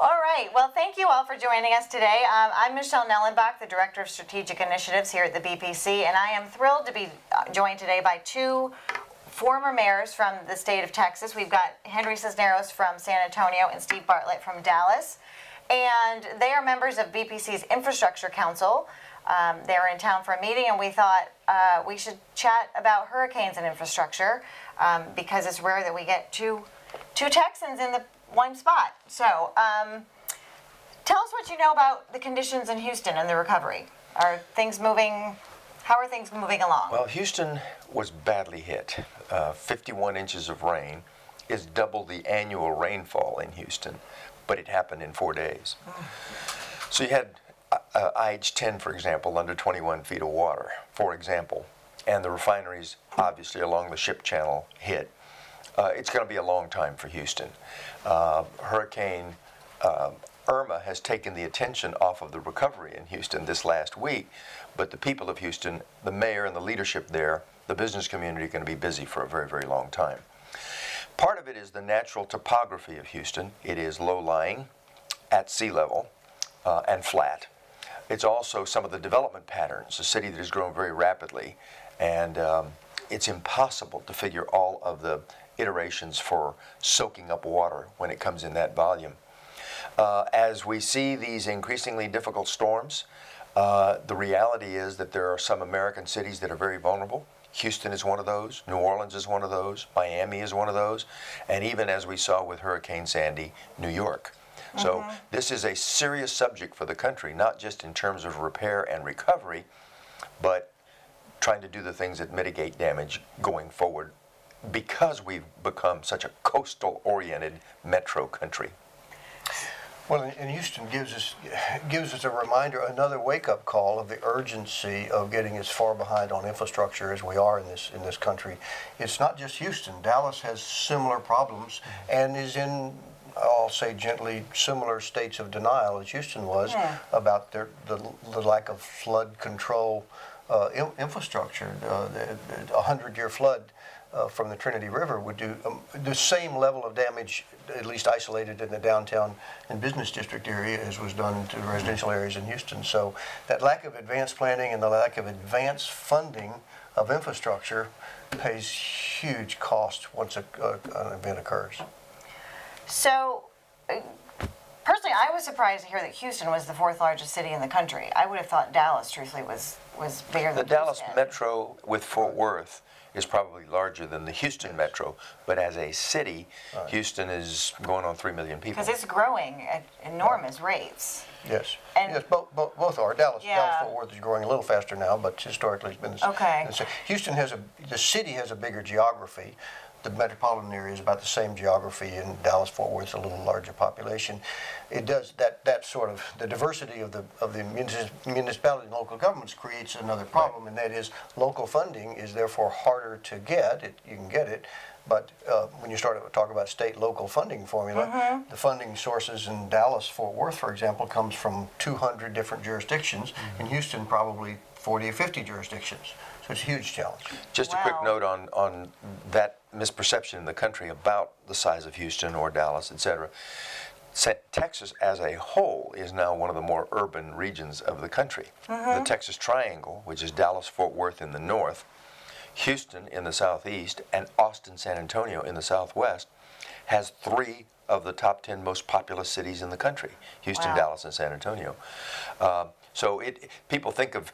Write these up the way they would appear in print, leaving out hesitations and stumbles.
All right. Well, thank you all for joining us today. I'm Michele Nellenbach, the Director of Strategic Initiatives here at the BPC, and I am thrilled to be joined today by two former mayors from the state of Texas. We've got Henry Cisneros from San Antonio and Steve Bartlett from Dallas, and they are members of BPC's Infrastructure Council. They were in town for a meeting, and we thought we should chat about hurricanes and infrastructure because it's rare that we get two Texans in the one spot. So tell us what you know about the conditions in Houston and the recovery. How are things moving along? Well, Houston was badly hit. 51 inches of rain is double the annual rainfall in Houston, but it happened in 4 days. So you had IH-10, for example, under 21 feet of water, for example, and the refineries obviously along the ship channel hit. It's going to be a long time for Houston. Hurricane Irma has taken the attention off of the recovery in Houston this last week, but the people of Houston, the mayor and the leadership there, the business community are going to be busy for a very, very long time. Part of it is the natural topography of Houston. It is low-lying, at sea level, and flat. It's also some of the development patterns, a city that has grown very rapidly, and it's impossible to figure all of the iterations for soaking up water when it comes in that volume. As we see these increasingly difficult storms, the reality is that there are some American cities that are very vulnerable. Houston is one of those, New Orleans is one of those, Miami is one of those, and even as we saw with Hurricane Sandy, New York. So this is a serious subject for the country, not just in terms of repair and recovery, but trying to do the things that mitigate damage going forward, because we've become such a coastal-oriented metro country. Well, and Houston gives us a reminder, another wake-up call of the urgency of getting as far behind on infrastructure as we are in this country. It's not just Houston. Dallas has similar problems and is in, I'll say gently, similar states of denial as Houston was about the lack of flood control infrastructure. A 100-year flood from the Trinity River would do the same level of damage, at least isolated in the downtown and business district area, as was done to residential areas in Houston. So that lack of advanced planning and the lack of advanced funding of infrastructure pays huge cost once an event occurs. So, personally, I was surprised to hear that Houston was the fourth largest city in the country. I would have thought Dallas, truthfully, was bigger than The Dallas Houston. Metro with Fort Worth is probably larger than the Houston Metro, but as a city, Houston is going on 3 million people. Because it's growing at enormous rates. Yes, And yes, both are. Dallas-Fort Worth is growing a little faster now, but historically it's been the same. Okay. Houston the city has a bigger geography. The metropolitan area is about the same geography, and Dallas-Fort Worth is a little larger population. It does that sort of the diversity of the municipality and local governments creates another problem, and that is local funding is therefore harder to get. You can get it, but when you start to talk about state-local funding formula, the funding sources in Dallas-Fort Worth, for example, comes from 200 different jurisdictions. In Houston, probably 40 or 50 jurisdictions. So it's a huge challenge. Just a quick note on that misperception in the country about the size of Houston or Dallas, etc. Texas as a whole is now one of the more urban regions of the country. The Texas Triangle, which is Dallas-Fort Worth in the north, Houston in the southeast, and Austin-San Antonio in the southwest, has 3 of the top 10 most populous cities in the country: Houston, Dallas, and San Antonio. So people think of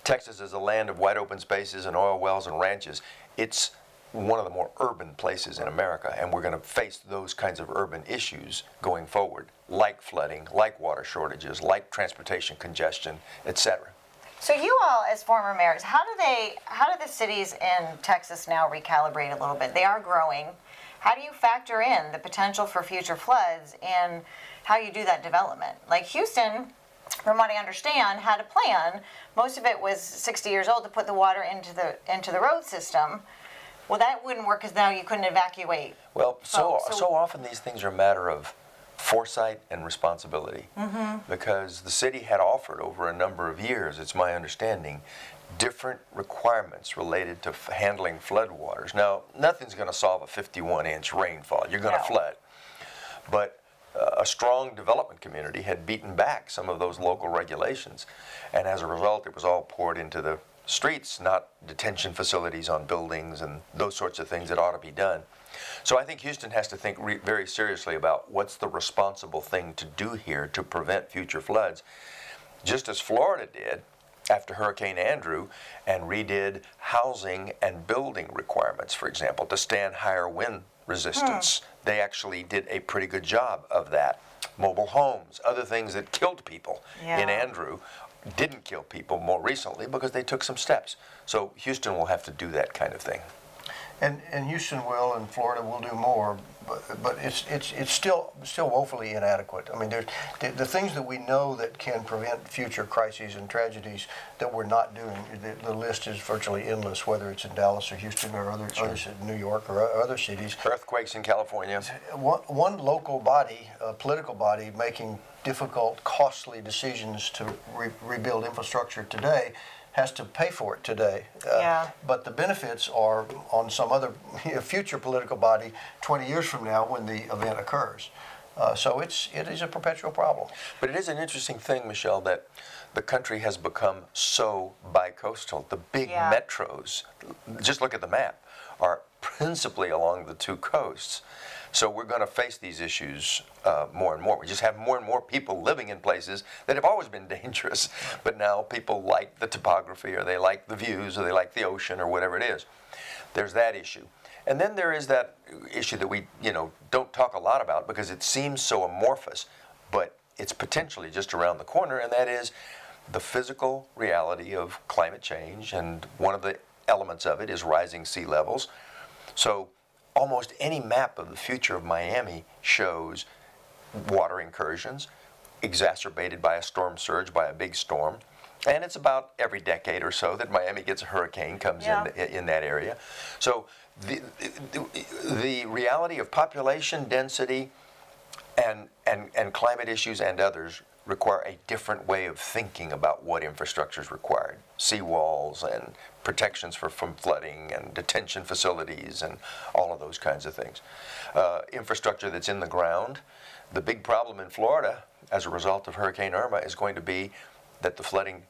Texas as a land of wide open spaces and oil wells and ranches. It's one of the more urban places in America, and we're going to face those kinds of urban issues going forward, like flooding, like water shortages, like transportation congestion, etc. So you all, as former mayors, how do the cities in Texas now recalibrate a little bit? They are growing. How do you factor in the potential for future floods and how you do that development? Like Houston, from what I understand, had a plan. Most of it was 60 years old to put the water into the road system. Well, that wouldn't work because now you couldn't evacuate. Well, so often these things are a matter of foresight and responsibility, because the city had offered over a number of years, it's my understanding, different requirements related to handling floodwaters. Now, nothing's going to solve a 51-inch rainfall. You're going to flood. But a strong development community had beaten back some of those local regulations. And as a result, it was all poured into the streets, not detention facilities on buildings and those sorts of things that ought to be done. So I think Houston has to think very seriously about what's the responsible thing to do here to prevent future floods, just as Florida did after Hurricane Andrew and redid housing and building requirements, for example, to stand higher wind resistance. They actually did a pretty good job of that. Mobile homes, other things that killed people in Andrew didn't kill people more recently because they took some steps. So Houston will have to do that kind of thing. And Houston will, and Florida will do more, but it's still woefully inadequate. I mean, the things that we know that can prevent future crises and tragedies that we're not doing. The list is virtually endless, whether it's in Dallas or Houston or others in New York or other cities. Earthquakes in California. One local body, a political body, making difficult, costly decisions to rebuild infrastructure today has to pay for it today. But the benefits are on some other future political body 20 years from now when the event occurs. So it is a perpetual problem. But it is an interesting thing, Michele, that the country has become so bicoastal. The big metros, just look at the map, are principally along the two coasts. So we're going to face these issues more and more. We just have more and more people living in places that have always been dangerous, but now people like the topography, or they like the views, or they like the ocean, or whatever it is. There's that issue. And then there is that issue that we, don't talk a lot about because it seems so amorphous, but it's potentially just around the corner, and that is the physical reality of climate change, and one of the elements of it is rising sea levels. So almost any map of the future of Miami shows water incursions exacerbated by a storm surge, by a big storm. And it's about every decade or so that Miami gets a hurricane, comes in that area. So the reality of population density and climate issues and others require a different way of thinking about what infrastructure is required. Seawalls and protections from flooding and detention facilities and all of those kinds of things. Infrastructure that's in the ground. The big problem in Florida as a result of Hurricane Irma is going to be that the flooding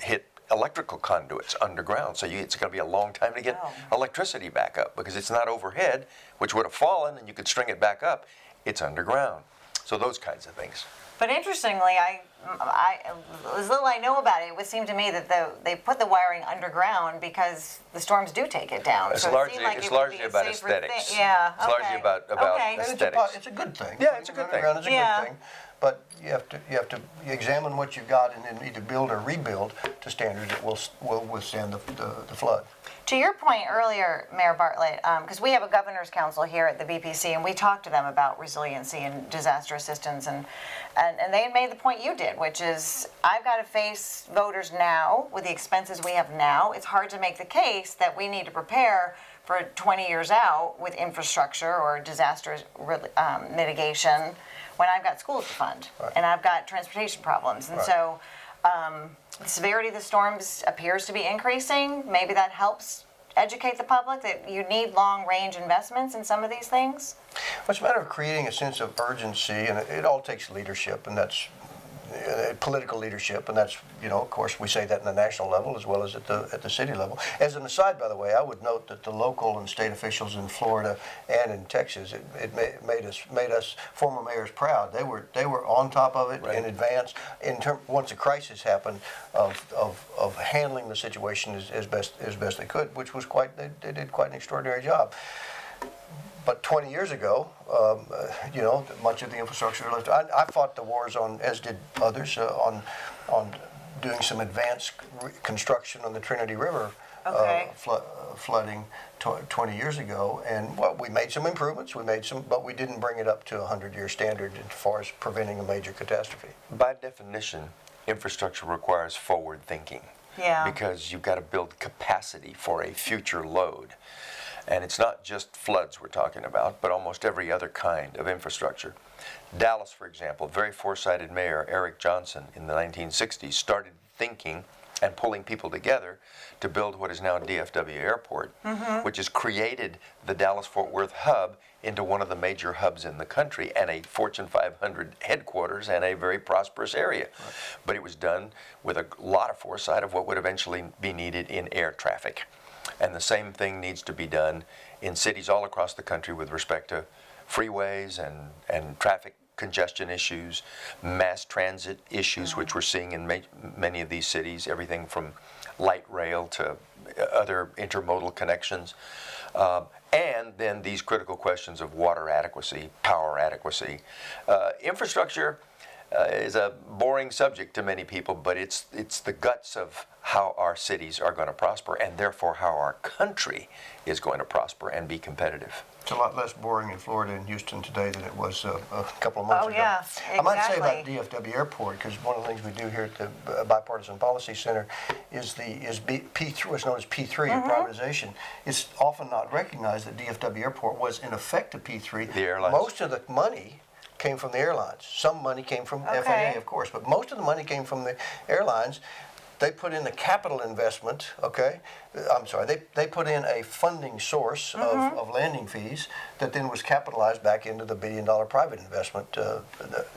hit electrical conduits underground. So it's going to be a long time to get electricity back up because it's not overhead, which would have fallen and you could string it back up. It's underground. So those kinds of things. But interestingly, as little I know about it, it would seem to me that they put the wiring underground because the storms do take it down. It's so largely, it seemed like it's it would largely be a about safer aesthetics. thing. Yeah, It's largely about aesthetics. It's a good thing. Yeah, it's a good thing. Underground is a good thing. But you have to examine what you've got and then either build or rebuild to standards that will withstand the flood. To your point earlier, Mayor Bartlett, because we have a governor's council here at the BPC, and we talked to them about resiliency and disaster assistance, and they made the point you did, which is I've got to face voters now with the expenses we have now. It's hard to make the case that we need to prepare for 20 years out with infrastructure or disaster mitigation when I've got schools to fund and I've got transportation problems. And so the severity of the storms appears to be increasing. Maybe that helps educate the public that you need long-range investments in some of these things? Well, it's a matter of creating a sense of urgency, and it all takes leadership, and that's political leadership, and that's, of course, we say that in the national level as well as at the city level. As an aside, by the way, I would note that the local and state officials in Florida and in Texas, it made us former mayors proud. They were on top of it in advance. Once a crisis happened, of handling the situation as best they could, which was they did quite an extraordinary job. But 20 years ago, much of the infrastructure. I fought the wars on, as did others, on doing some advanced construction on the Trinity River flooding 20 years ago, and we made some improvements. But we didn't bring it up to a 100-year standard as far as preventing a major catastrophe. By definition, infrastructure requires forward thinking. Yeah. Because you've got to build capacity for a future load. And it's not just floods we're talking about, but almost every other kind of infrastructure. Dallas, for example, very foresighted mayor Eric Johnson in the 1960s started thinking and pulling people together to build what is now DFW Airport, which has created the Dallas-Fort Worth hub into one of the major hubs in the country and a Fortune 500 headquarters and a very prosperous area. Right. But it was done with a lot of foresight of what would eventually be needed in air traffic. And the same thing needs to be done in cities all across the country with respect to freeways and traffic congestion issues, mass transit issues, which we're seeing in many of these cities, everything from light rail to other intermodal connections. And then these critical questions of water adequacy, power adequacy. Infrastructure is a boring subject to many people, but it's the guts of how our cities are going to prosper, and therefore how our country is going to prosper and be competitive. It's a lot less boring in Florida and Houston today than it was a couple of months ago. Oh, yeah, exactly. I might say about DFW Airport, because one of the things we do here at the Bipartisan Policy Center is P3, what's known as P3, privatization. It's often not recognized that DFW Airport was in effect a P3. The airlines. Most of the money came from the airlines. Some money came from FAA, of course, but most of the money came from the airlines. They put in a capital investment, okay? I'm sorry, they put in a funding source of landing fees that then was capitalized back into the billion-dollar private investment.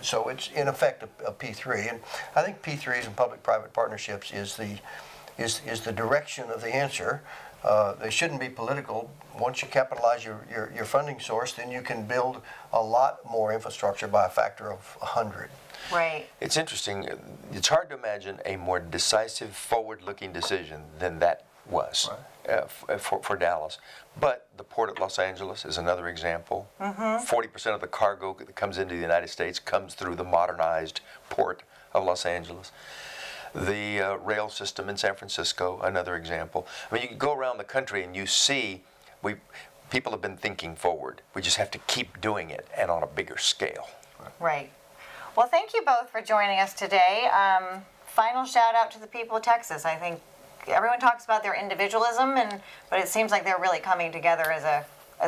So it's, in effect, a P3. And I think P3s and public-private partnerships is the direction of the answer. They shouldn't be political. Once you capitalize your funding source, then you can build a lot more infrastructure by a factor of 100. Right. It's interesting. It's hard to imagine a more decisive, forward-looking decision than that was for Dallas. But the Port of Los Angeles is another example. 40% of the cargo that comes into the United States comes through the modernized Port of Los Angeles. The rail system in San Francisco, another example. I mean, you can go around the country and you see people have been thinking forward. We just have to keep doing it, and on a bigger scale. Right. Well, thank you both for joining us today. Final shout out to the people of Texas. I think everyone talks about their individualism, but it seems like they're really coming together as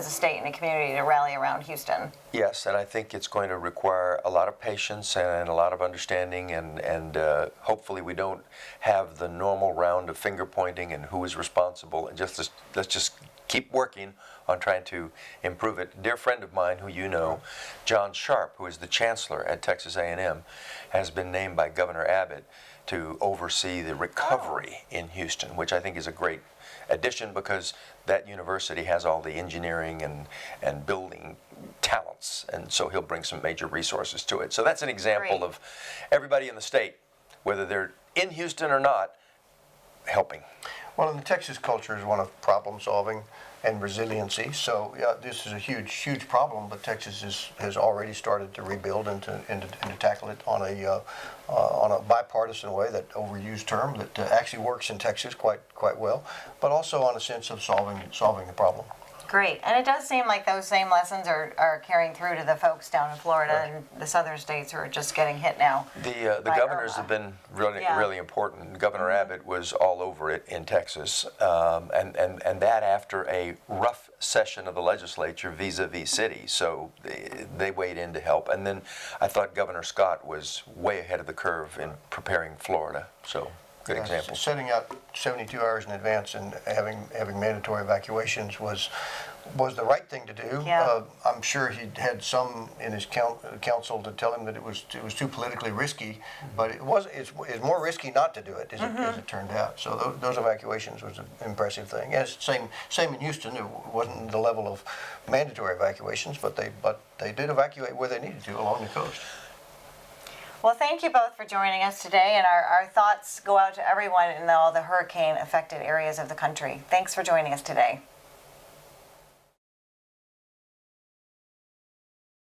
a state and a community to rally around Houston. Yes, and I think it's going to require a lot of patience and a lot of understanding, and hopefully we don't have the normal round of finger pointing and who is responsible, and let's just keep working on trying to improve it. A dear friend of mine who you know, John Sharp, who is the chancellor at Texas A&M, has been named by Governor Abbott to oversee the recovery in Houston, which I think is a great addition because that university has all the engineering and building talents, and so he'll bring some major resources to it. So that's an example of everybody in the state, whether they're in Houston or not, helping. Well, and the Texas culture is one of problem solving and resiliency. So yeah, this is a huge problem, but Texas has already started to rebuild and to tackle it on a bipartisan way, that overused term that actually works in Texas quite well, but also on a sense of solving the problem. Great. And it does seem like those same lessons are carrying through to the folks down in Florida and the southern states who are just getting hit now. The governors have been really important. Governor Abbott was all over it in Texas, and that after a rough session of the legislature vis-a-vis cities. So they weighed in to help. And then I thought Governor Scott was way ahead of the curve in preparing Florida. So good example. Setting out 72 hours in advance and having mandatory evacuations was the right thing to do. Yeah. I'm sure he had some in his council to tell him that it was too politically risky, but it's more risky not to do it as it turned out. So those evacuations was an impressive thing. Yes, same in Houston. It wasn't the level of mandatory evacuations, but they did evacuate where they needed to along the coast. Well, thank you both for joining us today, and our thoughts go out to everyone in all the hurricane-affected areas of the country. Thanks for joining us today.